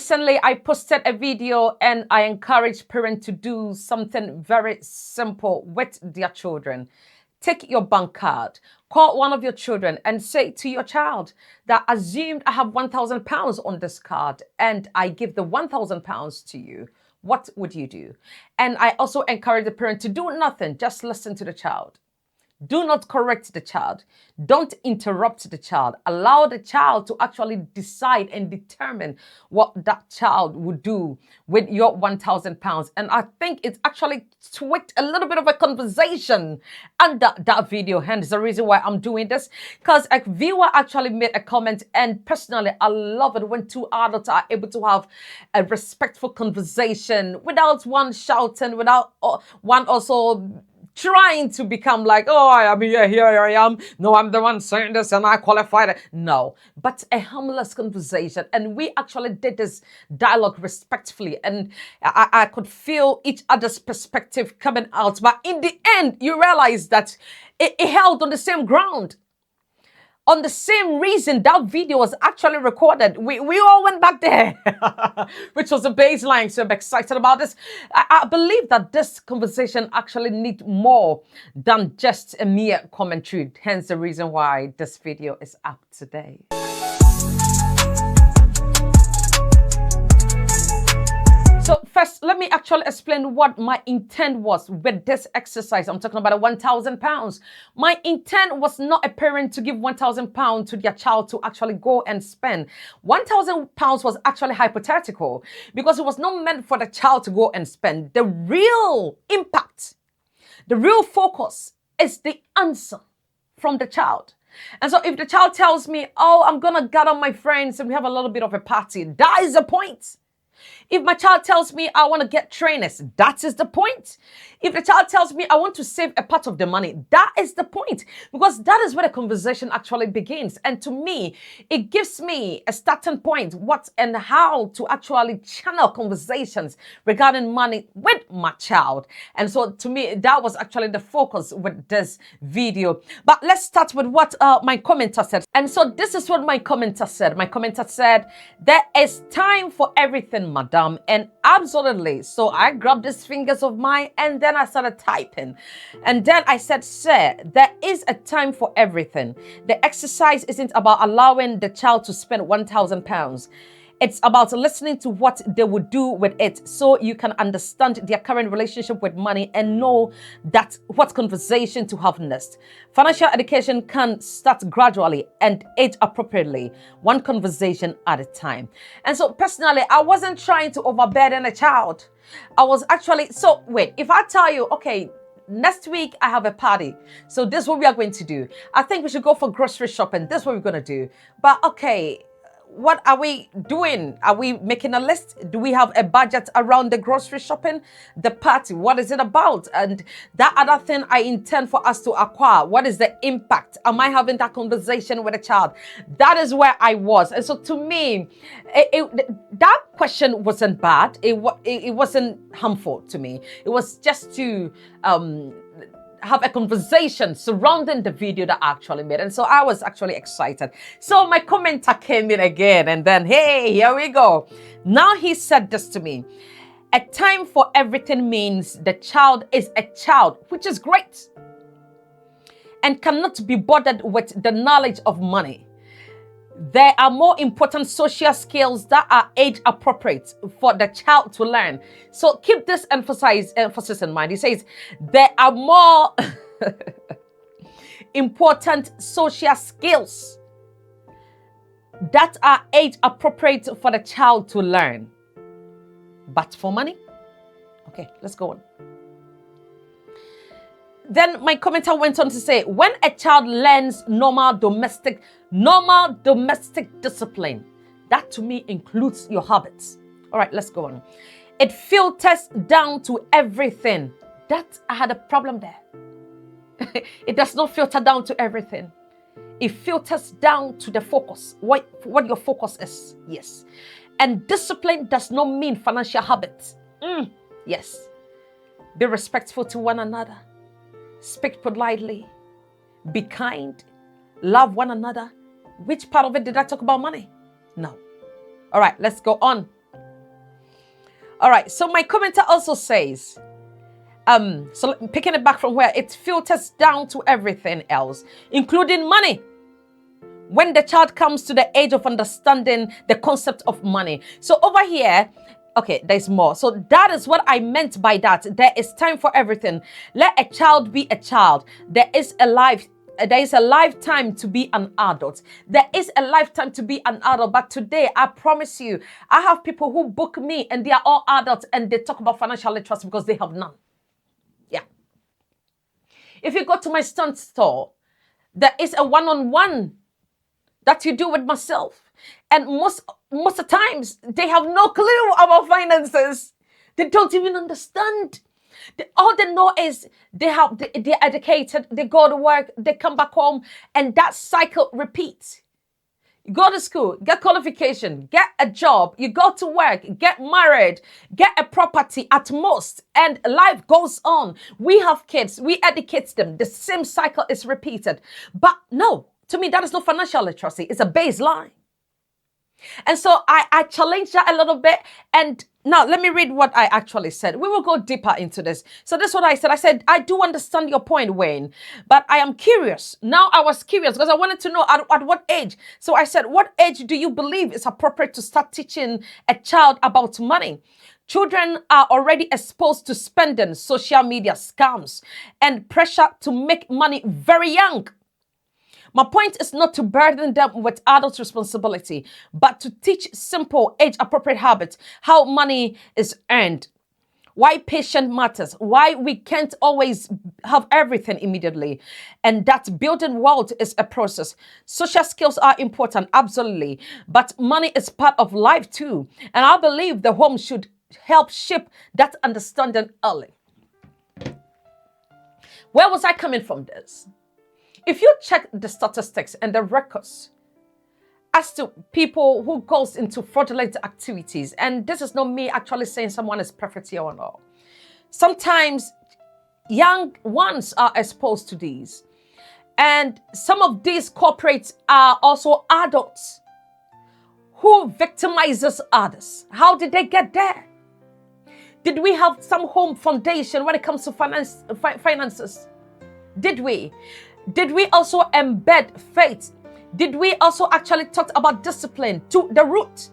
recently I posted a video and I encourage parents to do something very simple with their children. Take your bank card, call one of your children and say to your child that assumed I have £1,000 on this card and I give the £1,000 to you. What would you do? And I also encourage the parent to do nothing, just listen to the child. Do not correct the child. Don't interrupt the child. Allow the child to actually decide and determine what that child would do with your £1,000. And I think it's actually tweaked a little bit of a conversation under that video. Hence the reason why I'm doing this. Because a viewer actually made a comment, and personally, I love it when two adults are able to have a respectful conversation without one shouting, without one also trying to become like, oh, I mean, yeah, here I am. No, I'm the one saying this and I qualified it. No, but a harmless conversation. And we actually did this dialogue respectfully. And I could feel each other's perspective coming out. But in the end, you realize that it held on the same ground. On the same reason that video was actually recorded. We all went back there, which was a baseline. So I'm excited about this. I believe that this conversation actually needs more than just a mere commentary. Hence the reason why this video is up today. So first, let me actually explain what my intent was with this exercise. I'm talking about £1,000. My intent was not a parent to give £1,000 to their child to actually go and spend. £1,000 was actually hypothetical because it was not meant for the child to go and spend. The real impact, the real focus is the answer from the child. And so if the child tells me, oh, I'm going to gather my friends and we have a little bit of a party, that is the point. If my child tells me I want to get trainers, that is the point. If the child tells me I want to save a part of the money, that is the point. Because that is where the conversation actually begins. And to me, it gives me a starting point, what and how to actually channel conversations regarding money with my child. And so to me, that was actually the focus with this video. But let's start with what my commenter said. And so this is what my commenter said. My commenter said, there is time for everything, madam. And absolutely. So I grabbed these fingers of mine and then I started typing. And then I said, sir, there is a time for everything. The exercise isn't about allowing the child to spend £1,000. It's about listening to what they would do with it so you can understand their current relationship with money and know that what conversation to have next. Financial education can start gradually and age appropriately, one conversation at a time. And so personally, I wasn't trying to overburden a child. I was actually, so wait, if I tell you, okay, next week I have a party, so this is what we are going to do. I think we should go for grocery shopping. This is what we're going to do. But okay, what are we doing? Are we making a list? Do we have a budget around the grocery shopping? The party, what is it about? And that other thing I intend for us to acquire, what is the impact? Am I having that conversation with a child? That is where I was. And so to me, that question wasn't bad. It wasn't harmful to me. It was just to have a conversation surrounding the video that I actually made. And so I was actually excited. So my commenter came in again and then, hey, here we go. Now he said this to me. A time for everything means the child is a child, which is great, and cannot be bothered with the knowledge of money. There are more important social skills that are age appropriate for the child to learn. So keep this emphasis in mind. He says there are more important social skills that are age appropriate for the child to learn. But for money? Okay, let's go on. Then my commenter went on to say, when a child learns normal domestic discipline, that to me includes your habits. All right, let's go on. It filters down to everything. That I had a problem there. It does not filter down to everything. It filters down to the focus, what your focus is. Yes. And discipline does not mean financial habits. Yes. Be respectful to one another. Speak politely. Be kind. Love one another. Which part of it did I talk about money? No. All right, let's go on. All right. So my commenter also says, so picking it back from where it filters down to everything else, including money. When the child comes to the age of understanding the concept of money. So over here, okay, there's more. So that is what I meant by that. There is time for everything. Let a child be a child. There is a lifetime to be an adult. There is a lifetime to be an adult. But today, I promise you, I have people who book me and they are all adults and they talk about financial literacy because they have none. Yeah. If you go to my stunt store, there is a one-on-one that you do with myself. And most of the times, they have no clue about finances. They don't even understand. All they know is they're educated, they go to work, they come back home, and that cycle repeats. You go to school, get qualification, get a job, you go to work, get married, get a property at most, and life goes on. We have kids, we educate them. The same cycle is repeated. But no, to me, that is not financial literacy. It's a baseline. And so I challenged that a little bit. And now let me read what I actually said. We will go deeper into this. So this is what I said. I said, I do understand your point, Wayne, but I am curious. Now I was curious because I wanted to know at what age. So I said, what age do you believe is appropriate to start teaching a child about money? Children are already exposed to spending, social media scams, and pressure to make money very young. My point is not to burden them with adult responsibility, but to teach simple, age-appropriate habits, how money is earned, why patience matters, why we can't always have everything immediately, and that building wealth is a process. Social skills are important, absolutely, but money is part of life too. And I believe the home should help shape that understanding early. Where was I coming from this? If you check the statistics and the records as to people who goes into fraudulent activities, and this is not me actually saying someone is perfect here or not. Sometimes young ones are exposed to these. And some of these corporates are also adults who victimizes others. How did they get there? Did we have some home foundation when it comes to finances? Did we? Did we also embed faith? Did we also actually talk about discipline to the root?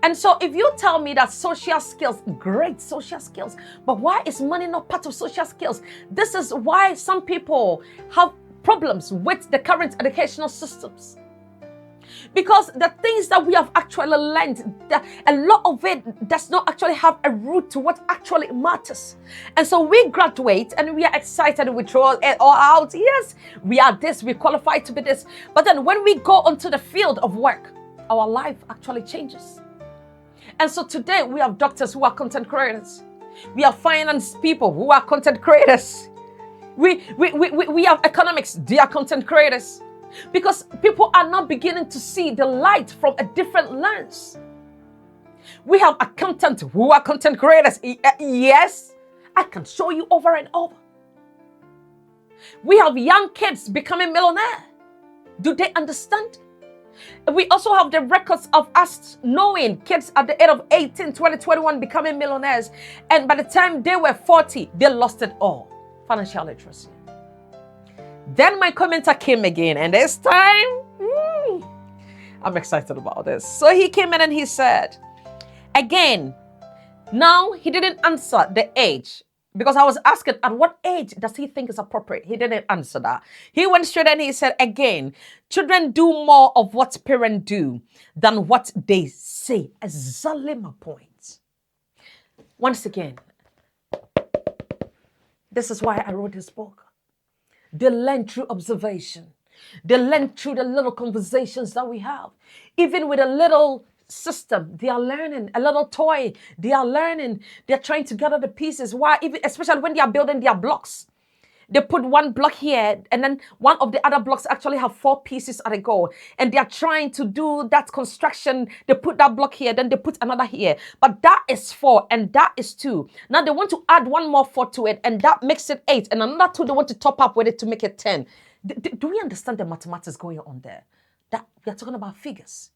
And so if you tell me that social skills, great social skills, but why is money not part of social skills? This is why some people have problems with the current educational systems. Because the things that we have actually learned, a lot of it does not actually have a root to what actually matters. And so we graduate and we are excited and we throw it all out. Yes, we are this, we qualify to be this. But then when we go onto the field of work, our life actually changes. And so today we have doctors who are content creators. We have finance people who are content creators. We have economics, they are content creators. Because people are now beginning to see the light from a different lens. We have accountants who are content creators. Yes, I can show you over and over. We have young kids becoming millionaires. Do they understand? We also have the records of us knowing kids at the age of 18, 20, 21 becoming millionaires. And by the time they were 40, they lost it all. Financial literacy. Then my commenter came again, and this time, I'm excited about this. So he came in and he said, again, now he didn't answer the age, because I was asking at what age does he think is appropriate. He didn't answer that. He went straight and he said, again, children do more of what parents do than what they say. Exactly my point. Once again, this is why I wrote this book. They learn through observation. They learn through the little conversations that we have. Even with a little system, they are learning. A little toy, they are learning. They're trying to gather the pieces. Why? Even especially when they are building their blocks. They put one block here, and then one of the other blocks actually have 4 pieces at a go. And they are trying to do that construction. They put that block here, then they put another here. But that is 4, and that is 2. Now they want to add one more 4 to it, and that makes it 8. And another 2 they want to top up with it to make it 10. Do we understand the mathematics going on there? That we are talking about figures.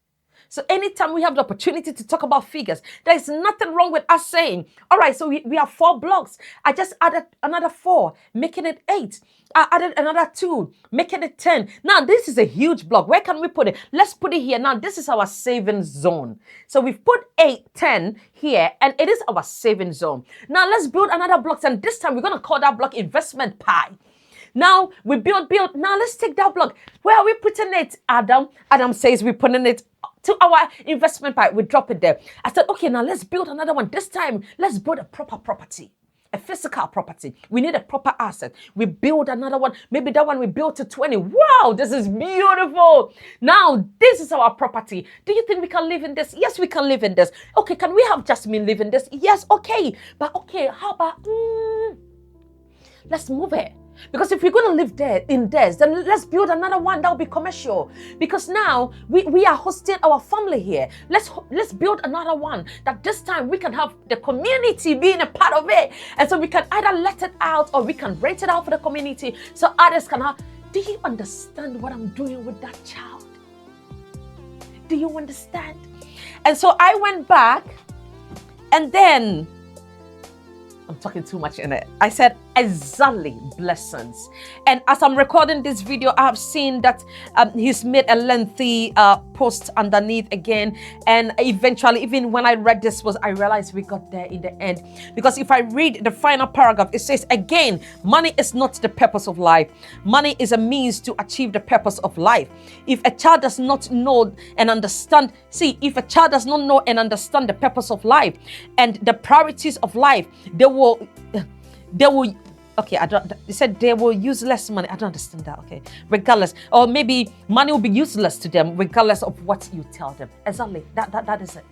So anytime we have the opportunity to talk about figures, there is nothing wrong with us saying, all right, so we have 4 blocks. I just added another 4, making it 8. I added another 2, making it 10. Now, this is a huge block. Where can we put it? Let's put it here. Now, this is our savings zone. So we've put 8, 10 here, and it is our savings zone. Now, let's build another block. And this time, we're going to call that block investment pie. Now, we build. Now, let's take that block. Where are we putting it, Adam? Adam says we're putting it to our investment pie. We drop it there. I said, okay, now let's build another one. This time, let's build a proper property. A physical property. We need a proper asset. We build another one. Maybe that one we built to 20. Wow, this is beautiful. Now, this is our property. Do you think we can live in this? Yes, we can live in this. Okay, can we have Jasmine live in this? Yes, okay. But okay, how about, let's move it. Because if we're going to live there in theirs, then let's build another one that will be commercial. Because now we are hosting our family here. Let's build another one that this time we can have the community being a part of it. And so we can either let it out or we can rent it out for the community so others can have. Do you understand what I'm doing with that child? Do you understand? And so I went back and then I'm talking too much in it. I said, exactly, blessings. And as I'm recording this video, I have seen that he's made a lengthy post underneath again. And eventually, even when I read this, I realized we got there in the end. Because if I read the final paragraph, it says, again, money is not the purpose of life. Money is a means to achieve the purpose of life. If a child does not know and understand, if a child does not know and understand the purpose of life and the priorities of life, they will, okay, they said they will use less money. I don't understand that, okay. Regardless, or maybe money will be useless to them regardless of what you tell them. Exactly, that is it.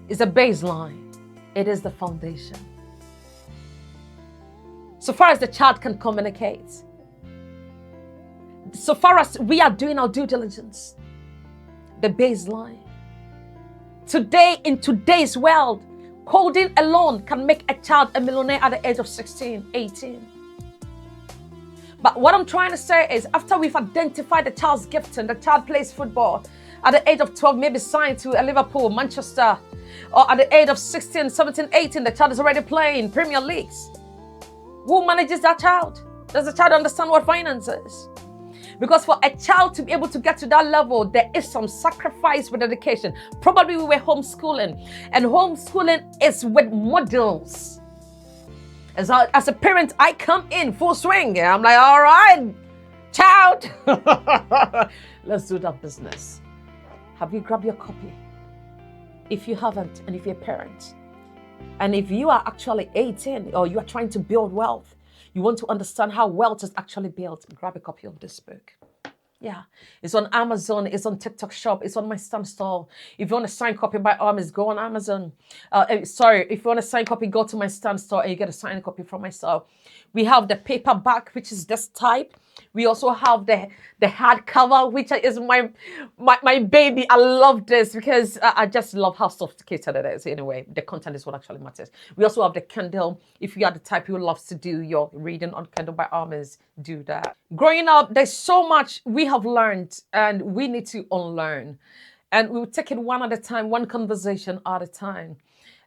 It's a baseline. It is the foundation. So far as the child can communicate, so far as we are doing our due diligence, the baseline. Today, in today's world, coding alone can make a child a millionaire at the age of 16, 18. But what I'm trying to say is, after we've identified the child's gifting, the child plays football. At the age of 12, maybe signed to a Liverpool, Manchester. Or at the age of 16, 17, 18, the child is already playing Premier Leagues. Who manages that child? Does the child understand what finance is? Because for a child to be able to get to that level, there is some sacrifice with dedication. Probably we were homeschooling. And homeschooling is with models. As a parent, I come in full swing. I'm like, all right, child, let's do that business. Have you grabbed your copy? If you haven't, and if you're a parent, and if you are actually 18 or you are trying to build wealth, you want to understand how wealth is actually built, grab a copy of this book. Yeah, it's on Amazon, it's on TikTok Shop, it's on my Stan store. If you want a signed copy by Armis, go on Amazon. If you want a signed copy, go to my Stan store and you get a signed copy from myself. We have the paperback, which is this type. We also have the hardcover, which is my baby. I love this because I just love how sophisticated it is. Anyway, the content is what actually matters. We also have the Kindle. If you are the type who loves to do your reading on Kindle by Armis, do that. Growing up, there's so much we have learned and we need to unlearn. And we will take it one at a time, one conversation at a time.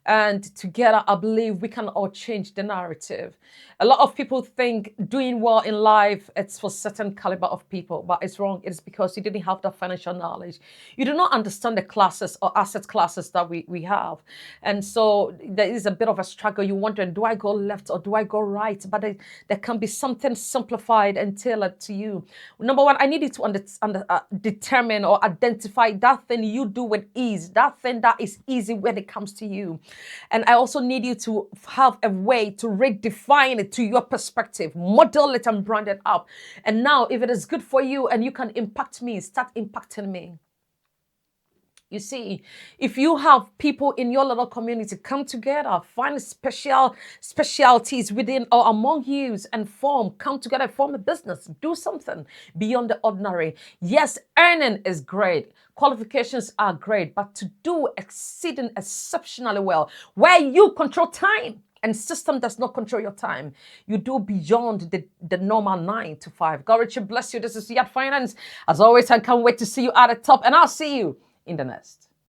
And together, I believe we can all change the narrative. A lot of people think doing well in life, it's for certain caliber of people, but it's wrong. It's because you didn't have that financial knowledge. You do not understand the classes or asset classes that we have. And so there is a bit of a struggle. You're wondering, do I go left or do I go right? But there can be something simplified and tailored to you. Number one, I need you to determine or identify that thing you do with ease, that thing that is easy when it comes to you. And I also need you to have a way to redefine it to your perspective, model it and brand it up. And now, if it is good for you and you can impact me, start impacting me. You see, if you have people in your little community come together, find specialties within or among you and come together, form a business, do something beyond the ordinary. Yes, earning is great. Qualifications are great, but to do exceeding exceptionally well, where you control time. and system does not control your time. You do beyond the normal 9 to 5. God richly bless you. This is YAT Finance. As always, I can't wait to see you at the top, and I'll see you in the next.